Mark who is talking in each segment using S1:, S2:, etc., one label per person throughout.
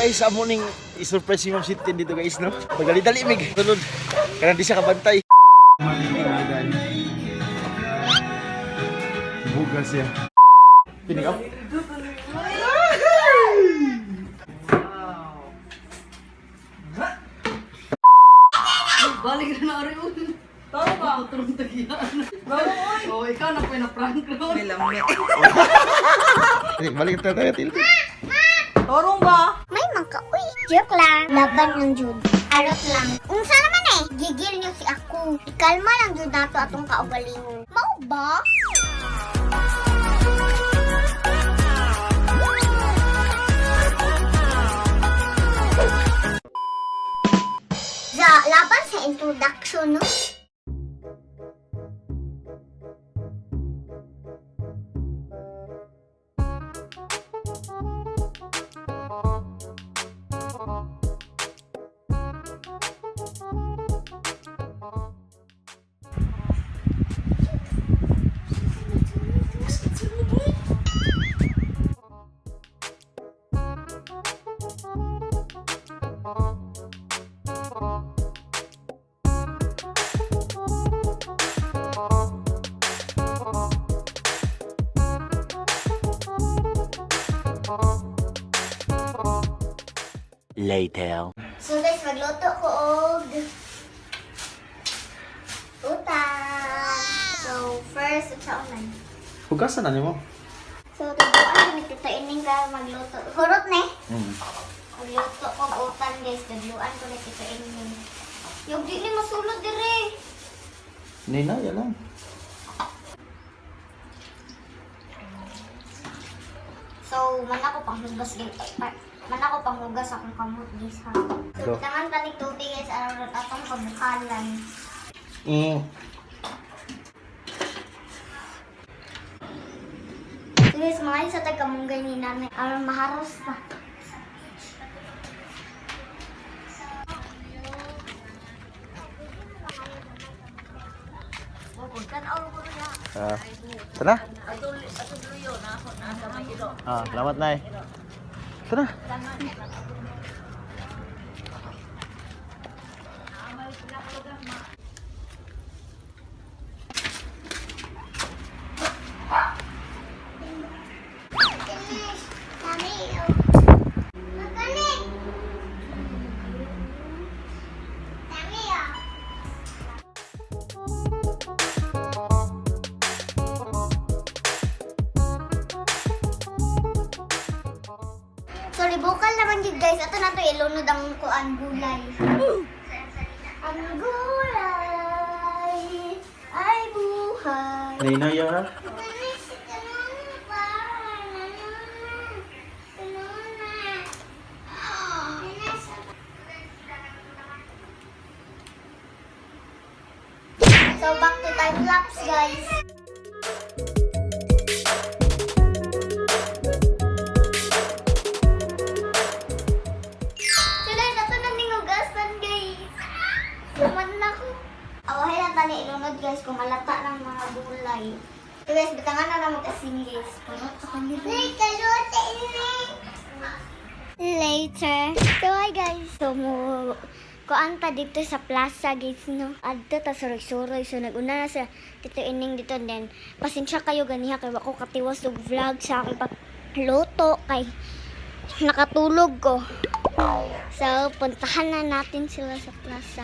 S1: guys, amo ning i-surprise si Ma'am Sitin dito guys, no? Magali-dali mig tulod. Kana di siya kabantay. Malinginagan. Bugas ya. Pinig up.
S2: Balik na rin mo. Tao ba ako turong tagiyan? Oo, ikaw na pinaprank ron. May lamit.
S1: Balik tayo tilti.
S2: Torong ba?
S3: May mangka-uy. Joke lang. Laban ng Jud. Arot lang. Unsa naman eh. Gigil niyo si ako. Ikalma lang Jud nato atong kaugalingon. Mao ba? Laban sa introduction, no?
S1: Later.
S3: So guys, magluto ko og utang. So first, sa unan.
S1: Hugasan na nimo.
S3: So tubuan kami tito ining ka magluto. Hurot ne? Magluto ko og utang guys, dagluan ko na tito ining. Yung di ni masulod dire.
S1: Nina, yan lang.
S3: So man ako panghugas guys. Man ako panghugas akong kamot guys ha. So tangan pa ni tubig guys aron atong kabukalan. So guys, mga sa taga-munggay ni nanay aron maharos pa.
S1: Sana? Selamat Nay. Sana?
S3: So, libukal naman yun guys. Ito na ito, ilunod ang kuan gulay. Ang gulay ay buhay.
S1: Nina, ya.
S3: So, back to time lapse guys. Tali ilunod guys kung malata ng mga gulay. So guys, bitangan na naman asin guys. Parot sa kanila. Later. So hi guys. So kuan pa dito sa plaza guys no. Adto ta suroy-suroy. So naguna na sa dito ining dito then pasensya kayo ganiha kay wako katiwas og vlog sa akong pagluto kay nakatulog ko. So puntahan na natin sila sa plaza.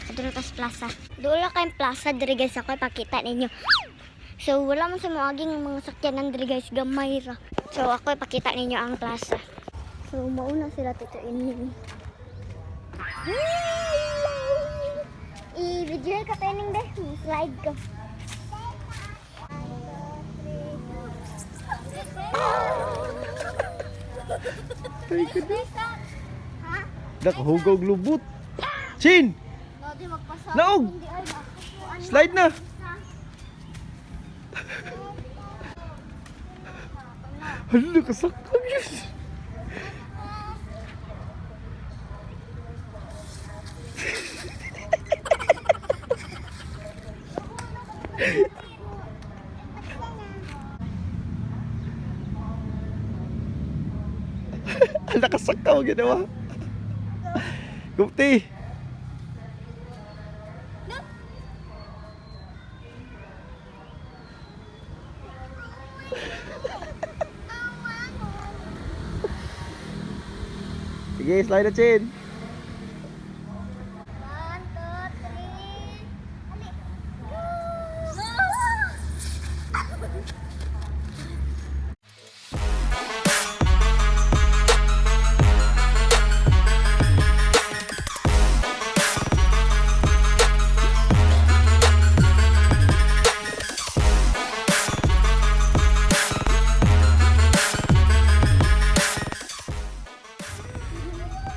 S3: Adrotas Plaza. Doon kayong plaza diri guys ako ipakita ninyo. So wala man sa moaging mga sakyanan diri guys gamay ra. So ako ipakita ninyo ang plaza. So mauna sila tito ini. I-video ka taning deh, slide ko.
S1: Ay ko di. Ha? Dak hugog lubot. Chin. Naog! Slide na! Hala, kasaktan yun! Nakasakaw ginawa. Gupti. Sige, slide na chin.
S3: 1, 2, 3. Ali.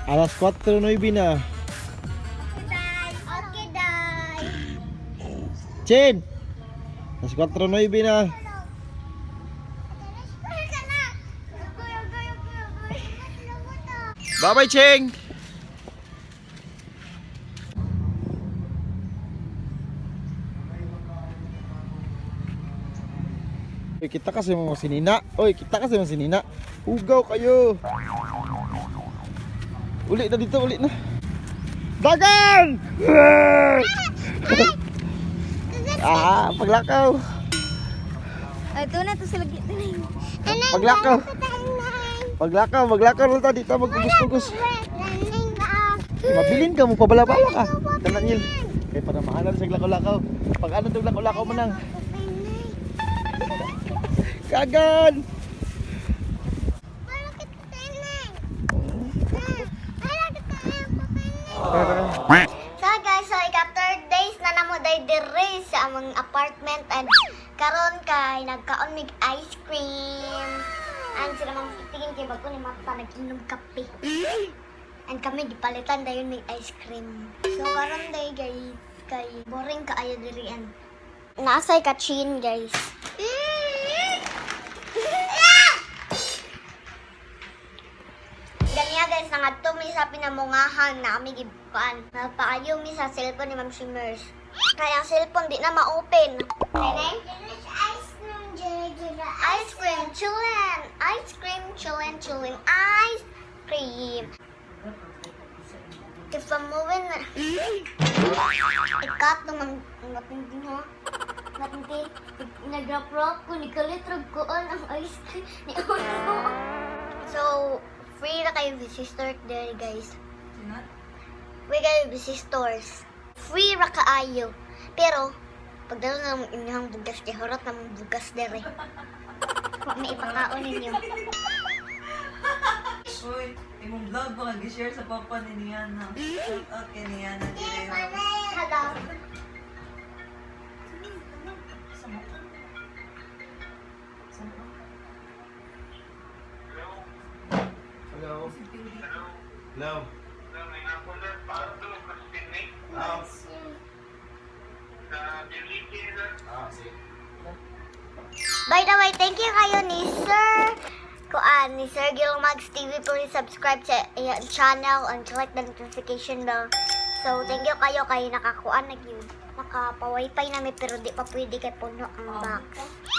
S1: Alas 4:09 na.
S3: Okay, Day.
S1: Chin! Alas 4:09 na. Bye-bye, Cheng! Uy, kita kasi mga sinina. Uy, kita kasi mga sinina. Hugaw kayo. Uli na dito, uli na. Dagan! Paglakaw.
S3: Ito na to sa lagi.
S1: Paglakaw. Maglakaw lang ta dito magkugus-kugus. Mabilin ka mo, pabala-bala ka. Tanangil. Kaya para mahalan sa lakaw-lakaw. Pag ano tong lakaw-lakaw manang. Kagan!
S3: So guys, so after days na namo day diri sa among apartment and karon kay nagkaon mig ice cream. And sila mang tingin kay bago ni mata nag-inom kape. And kami gipalitan dayon mig ice cream. So karon day guys, kay boring kaayo diri and naasay ka chin guys. Ganyan guys, nangadto mi sa pinamungahan na kami gibukaan. Napaayo mi sa cellphone ni Ma'am Shimmers. Kaya ang cellphone di na ma-open. Ice cream, chillin. Ice cream, chillin. Ice cream. If I'm moving na. Ikat naman. Matindi ha. Matindi. Nag-rap-rap ko. Nikalitrag ko ang ice cream. Ni Ono. So, free na kayo visitors there guys. Free kayo visitors. Free ra kaayo. Pero, pagdalo na ng inyong bugas, di harot na mong bugas there. May ipakaon ninyo.
S2: Uy, imong vlog ba kag-share sa papa ni Niana? Shout out kay Niana Guerrero.
S3: Hello.
S1: Hello. Hello.
S3: By the way, thank you kayo ni Sir Gilmags TV. Please subscribe sa iyang channel and click the notification bell. So, thank you kayo nakakuan na yun. Nakapa-wifi namin pero di pa pwede kay puno ang box.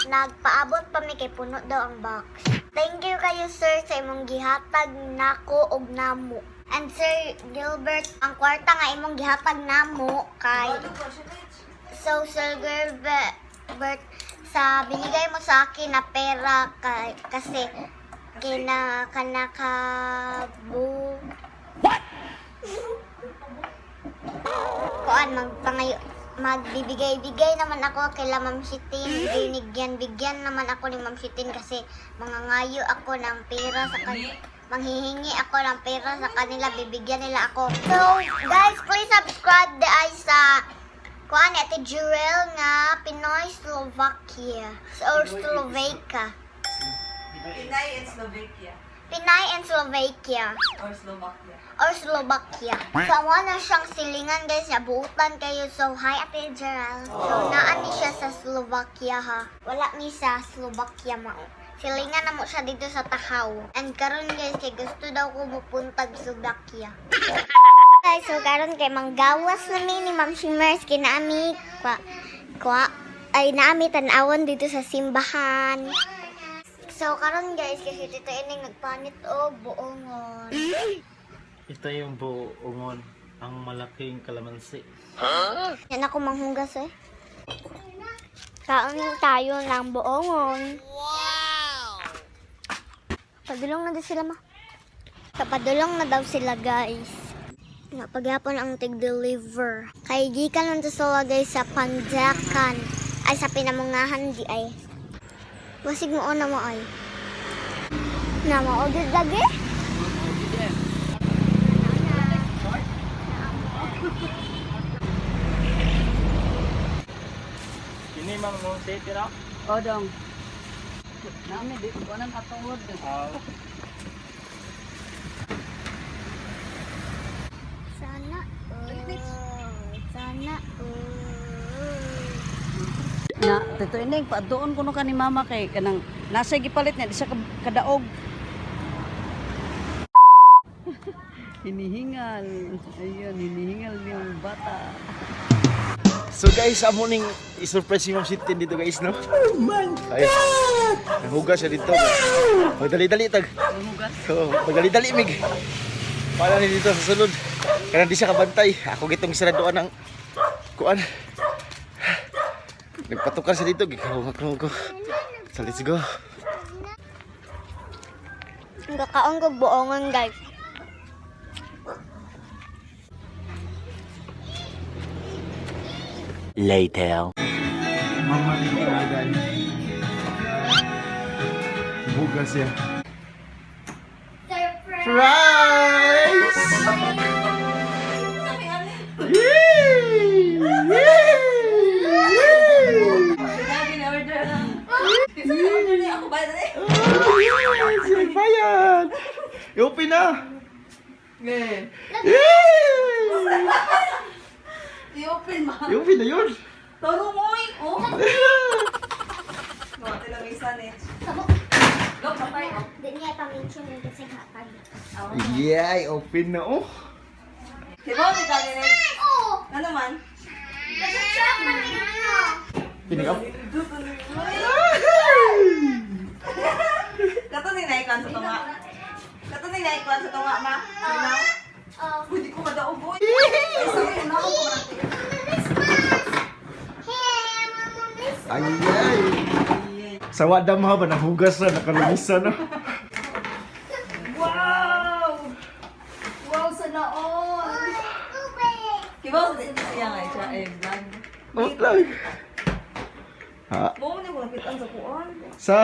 S3: Nagpaabot pa mi kay puno daw ang box. Thank you kayo sir sa imong gihatag nako og namo. And Sir Gilbert, ang kwarta nga imong gihatag namo kay so Sir Gilbert, sa binigay mo sa akin na pera kasi magbibigay-bigay naman ako kay Ma'am Shitin. Bigyan naman ako ni Ma'am Shitin kasi mangangayo ako ng pera sa kanila. Manghihingi ako ng pera sa kanila, bibigyan nila ako. So, guys, please subscribe sa Ate Jurel nga Pinoy Slovakia or Slovakia.
S2: Pinay and Slovakia.
S3: Pinay and Slovakia.
S2: Or Slovakia.
S3: Or Slovakia. So, wala siyang silingan guys, nabuutan kayo. So, hi Ate Jurel. So, naan ni siya sa Slovakia ha. Wala ni sa Slovakia mao. Silingan na mo siya dito sa Tahaw. And karon guys, kay gusto daw ko mupuntag Slovakia. Guys, so karon kay manggawas namin ni Ma'am Shimmers kinaami naami tan-awon dito sa simbahan. So karon guys, kasi Tito Ining nagpanit og buongon.
S1: Ito yung buongon, ang malaking kalamansi.
S3: Yan ako manghugas eh. Kaon tayo ng buongon. Wow! Padulong na daw sila ma. Kapadulong na daw sila guys. Paghapon ang tig-deliver. Kay gikan lang to sila guys sa Panjakan. Ay sa Pinamungahan di ay. Wasig mo na mo ay. Na mo order lagi?
S1: Kini mang MOMSHIE tira?
S2: O dong. Nami di ko nang katungod.
S3: Sana. Sana.
S2: Na, Tito Ining, doon ko no ka ni mama kay kanang nasa gipalit niya di sa kadaog. Hinihingal. Ayun, hinihingal yung bata.
S1: So guys, amo ning i-surprise si MOMSHIE dito guys, no? Oh my God! Nahugas siya dito. Magdali-dali tag.
S2: Mahugas.
S1: Oo, magdali-dali mig. Para ni dito sa sulod. Kaya di siya kabantay. Ako gitong siraduan ng kuan. Nagpatukar siya dito, gikahong ko. So let's go.
S3: Kaon ko buongon guys.
S1: Later. Mama ni Agay. Bugas ya. Surprise! Bayan! I-open na!
S2: I-open ma.
S1: I-open na yun!
S2: Taro mo eh. Oh. Mga tilang isa Nitch. Go, patay.
S3: Di niya pamention yung kasi hatag.
S1: Yeah, i-open na oh!
S2: Diba, di ka ni Nitch?
S3: Oo!
S2: Ano man?
S3: Nasa-check man niya.
S1: Pinigap?
S2: Kato ni naikon sa tunga. Kato ni naikon sa tunga ma. Sinaw. Pwede ko madaog boy. Sorry, na ako
S1: Ay, ay! Sa wadam ha ba, nahugas na, nakalumisa na.
S2: Wow! Wow, sana all! Kibaw sa siya nga siya eh, vlog.
S1: Out lang. Ha?
S2: Mo mo mo napitan sa kuon.
S1: Sa?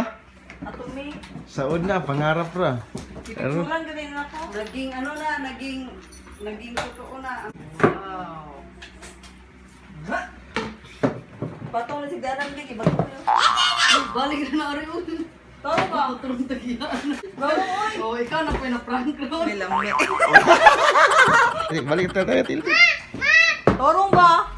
S2: Ato me.
S1: Sa una, pangarap ra. Pero,
S2: Picturean ganin ako. Naging ano na, naging totoo na. Wow. Patong na si Garang Big, iba ko yun. Balik na na rin. Toro ba? Turong tagiyan. Oo, ikaw na pinaprank ron. May lamit.
S1: balik tayo til.
S2: Torong ba?